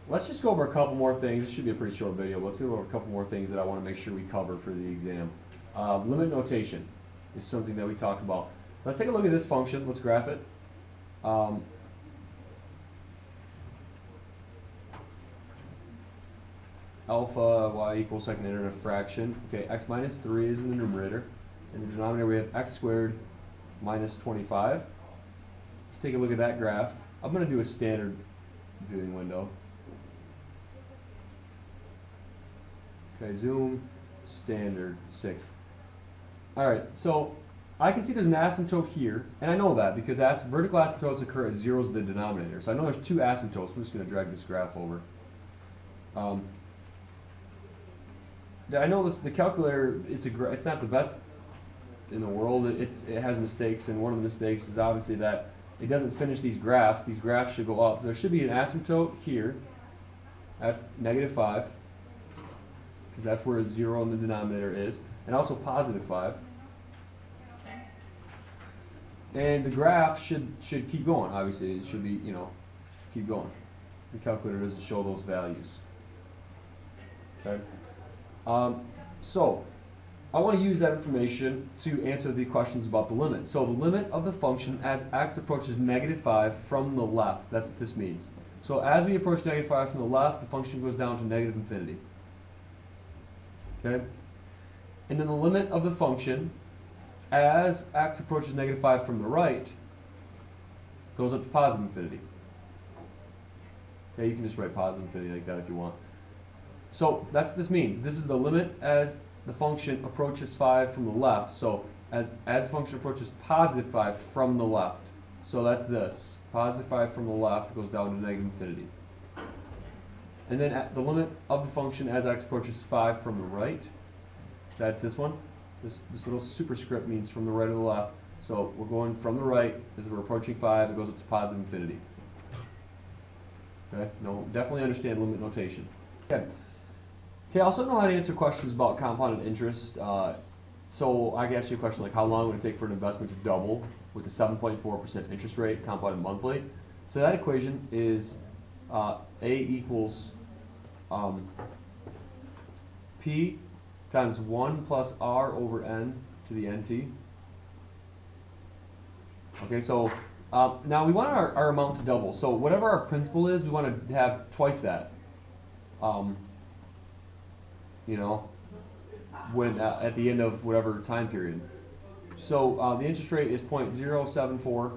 let's just go over a couple more things. This should be a pretty short video, but let's go over a couple more things that I want to make sure we cover for the exam. Limit notation is something that we talked about. Let's take a look at this function. Let's graph it. Alpha y equals second iterative fraction. Okay, x minus 3 is in the numerator. In the denominator we have x squared minus 25. Let's take a look at that graph. I'm going to do a standard viewing window. Okay, zoom, standard, 6. Alright, so I can see there's an asymptote here, and I know that because vertical asymptotes occur at zeros in the denominator. So I know there's two asymptotes. I'm just going to drag this graph over. I know the calculator, it's not the best in the world. It has mistakes, and one of the mistakes is obviously that it doesn't finish these graphs. These graphs should go up. There should be an asymptote here at -5, because that's where a 0 in the denominator is, and also +5. And the graph should keep going. Obviously, it should be, keep going. The calculator doesn't show those values. Okay. So I want to use that information to answer the questions about the limit. So the limit of the function as x approaches -5 from the left. That's what this means. So as we approach -5 from the left, the function goes down to -infinity. Okay? And then the limit of the function as x approaches -5 from the right goes up to +infinity. Okay, you can just write +infinity like that if you want. So that's what this means. This is the limit as the function approaches 5 from the left. So as the function approaches +5 from the left. So that's this. +5 from the left goes down to -infinity. And then at the limit of the function as x approaches 5 from the right. That's this one. This little superscript means from the right to the left. So we're going from the right as we're approaching 5. It goes up to +infinity. Okay. No, definitely understand limit notation. Okay. Okay, I also know how to answer questions about compounded interest. So I can ask you a question like, how long would it take for an investment to double with a 7.4% interest rate compounded monthly? So that equation is A equals P times 1 plus R over N to the NT. Okay, so now we want our amount to double. So whatever our principal is, we want to have twice that. When at the end of whatever time period. So the interest rate is 0.074.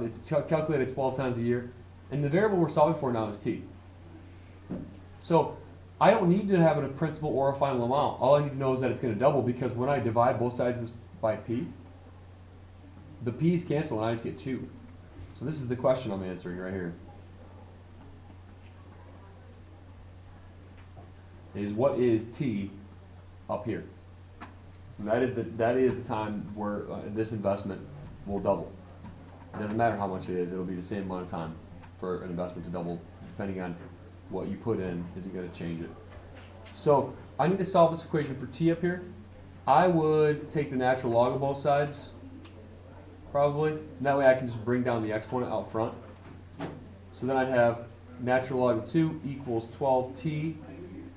It's calculated 12 times a year. And the variable we're solving for now is t. So I don't need to have a principal or a final amount. All I need to know is that it's going to double, because when I divide both sides of this by p, the p's cancel and I just get 2. So this is the question I'm answering right here. Is what is t up here? And that is the time where this investment will double. It doesn't matter how much it is; it'll be the same amount of time for an investment to double, depending on what you put in. Isn't going to change it. So I need to solve this equation for t up here. I would take the natural log of both sides, probably. And that way I can just bring down the exponent out front. So then I'd have natural log of 2 equals 12t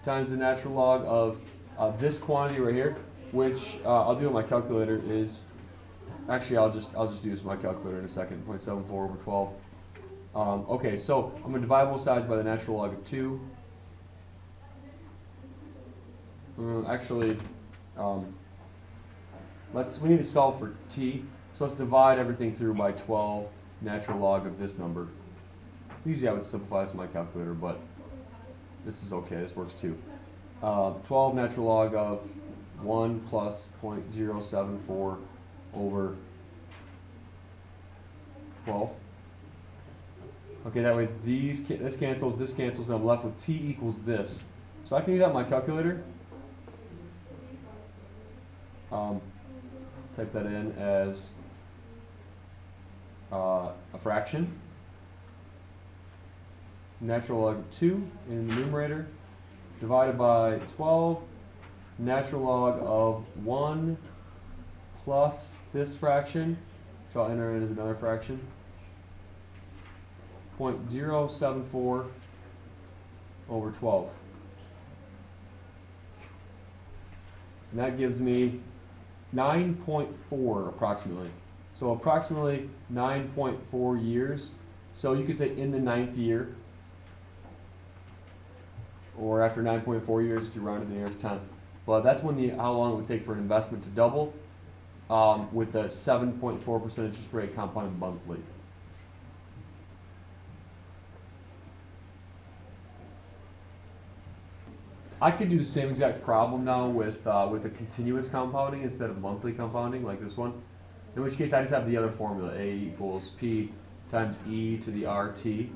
times the natural log of this quantity right here, which I'll do on my calculator is, actually I'll just do this on my calculator in a second, 0.74 over 12. Okay, so I'm going to divide both sides by the natural log of 2. We need to solve for t, so let's divide everything through by 12 natural log of this number. Usually I would simplify this in my calculator, but this is okay, this works too. 12 natural log of 1 plus 0.074 over 12. Okay, that way this cancels, and I'm left with t equals this. So I can use that in my calculator. Type that in as a fraction. Natural log of 2 in the numerator divided by 12, natural log of 1 plus this fraction, which I'll enter in as another fraction, 0.074 over 12. And that gives me 9.4 approximately. So approximately 9.4 years. So you could say in the 9th year, or after 9.4 years if you round to the nearest 10th. But that's when how long it would take for an investment to double with the 7.4% interest rate compounded monthly. I could do the same exact problem now with a continuous compounding instead of monthly compounding like this one. In which case I just have the other formula, A equals P times E to the RT.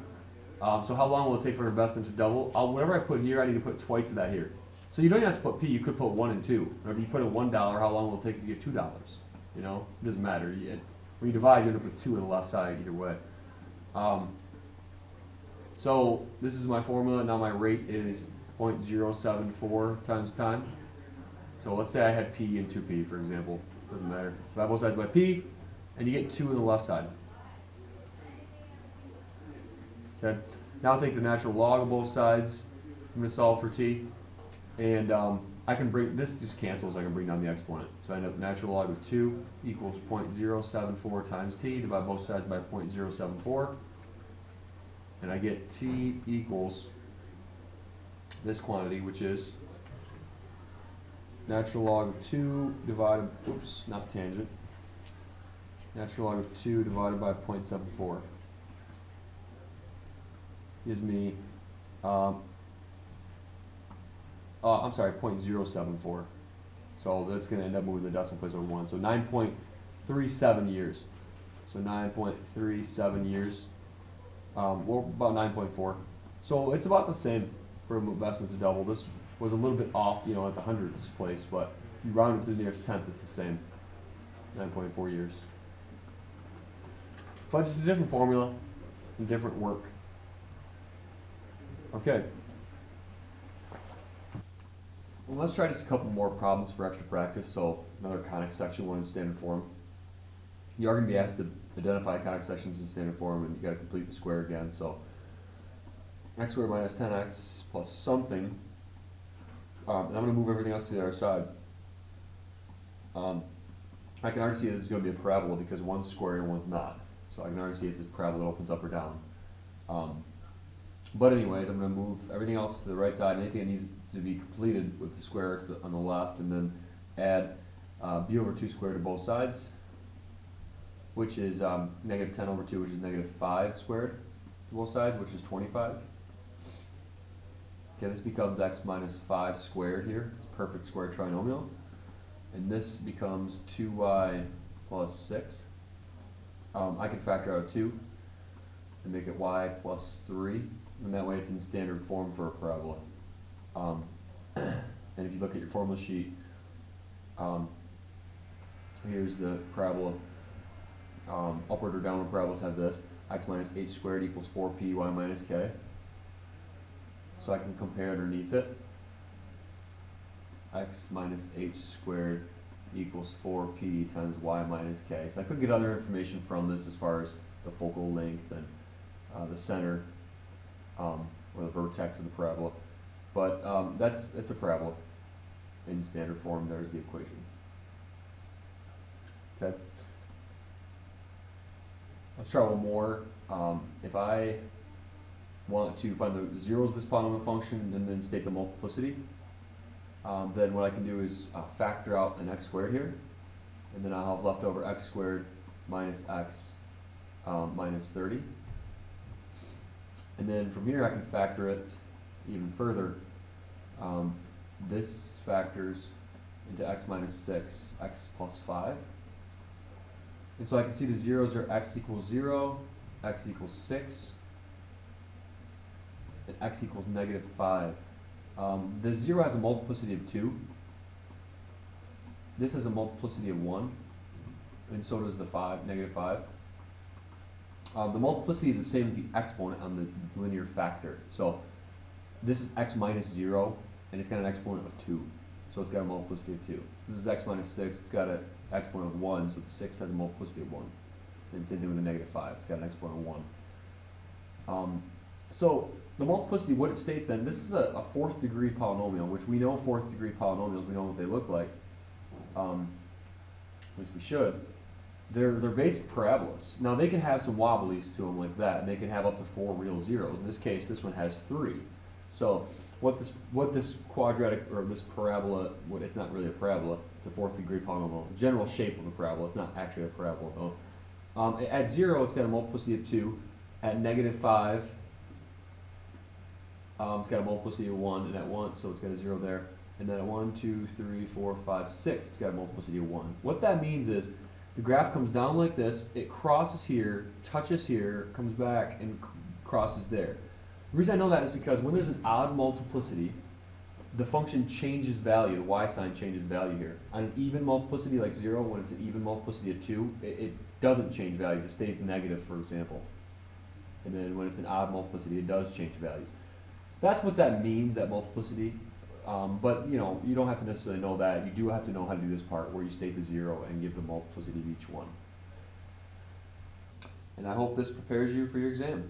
So how long will it take for an investment to double? Whatever I put here, I need to put twice of that here. So you don't even have to put P, you could put 1 and 2. Or if you put in $1, how long will it take to get $2? You know, it doesn't matter. When you divide, you're going to put 2 on the left side either way. So this is my formula. Now my rate is 0.074 times time. So let's say I had P and 2P, for example. Doesn't matter. Divide both sides by P, and you get 2 on the left side. Okay. Now I'll take the natural log of both sides. I'm going to solve for T. And I can bring, this just cancels, I can bring down the exponent. So I end up natural log of 2 equals 0.074 times T, divide both sides by 0.074. And I get T equals this quantity, which is natural log of 2 divided, oops, not tangent, natural log of 2 divided by 0.74 gives me, I'm sorry, 0.074. So that's going to end up moving the decimal place over 1. So 9.37 years. So 9.37 years. Well, about 9.4. So it's about the same for investment to double. This was a little bit off, you know, at the hundredths place, but if you round it to the nearest tenth, it's the same. 9.4 years. But it's a different formula and different work. Okay. Well, let's try just a couple more problems for extra practice. So another conic section, one in standard form. You are going to be asked to identify conic sections in standard form, and you got to complete the square again. So x squared minus 10x plus something. And I'm going to move everything else to the other side. I can already see this is going to be a parabola because one's square and one's not. So I can already see if this parabola opens up or down. But anyways, I'm going to move everything else to the right side. Anything that needs to be completed with the square on the left, and then add b over 2 squared to both sides, which is negative 10 over 2, which is negative 5 squared to both sides, which is 25. Okay, this becomes x minus 5 squared here. It's a perfect square trinomial. And this becomes 2y plus 6. I can factor out 2 and make it y plus 3. And that way it's in standard form for a parabola. And if you look at your formula sheet, here's the parabola. Upward or downward parabolas have this. X minus h squared equals 4p y minus k. So I can compare underneath it. X minus h squared equals 4p times y minus k. So I could get other information from this as far as the focal length and the center or the vertex of the parabola. But it's a parabola in standard form. There's the equation. Okay. Let's try one more. If I want to find the zeros of this polynomial function and then state the multiplicity, then what I can do is factor out an x squared here, and then I'll have left over x squared minus x minus 30. And then from here I can factor it even further. This factors into x minus 6, x plus 5. And so I can see the zeros are x equals 0, x equals 6, and x equals negative 5. The 0 has a multiplicity of 2. This has a multiplicity of 1, and so does the 5, negative 5. The multiplicity is the same as the exponent on the linear factor. So this is x minus 0, and it's got an exponent of 2. So it's got a multiplicity of 2. This is x minus 6, it's got an exponent of 1, so the 6 has a multiplicity of 1. And same thing with the negative 5, it's got an exponent of 1. So the multiplicity, what it states then, this is a fourth degree polynomial, which we know fourth degree polynomials, we know what they look like. At least we should. They're basic parabolas. Now they can have some wobblies to them like that, and they can have up to 4 real zeros. In this case, this one has 3. So what this quadratic, or this parabola, it's not really a parabola, it's a fourth degree polynomial. General shape of a parabola, it's not actually a parabola though. At 0, it's got a multiplicity of 2. At -5, it's got a multiplicity of 1, and at 1, so it's got a 0 there. And then at 1, 2, 3, 4, 5, 6, it's got a multiplicity of 1. What that means is the graph comes down like this, it crosses here, touches here, comes back, and crosses there. The reason I know that is because when there's an odd multiplicity, the function changes value, the y sign changes value here. On an even multiplicity like 0, when it's an even multiplicity of 2, it doesn't change values, it stays negative, for example. And then when it's an odd multiplicity, it does change values. That's what that means, that multiplicity. But you know, you don't have to necessarily know that. You do have to know how to do this part where you state the 0 and give the multiplicity of each one. And I hope this prepares you for your exam.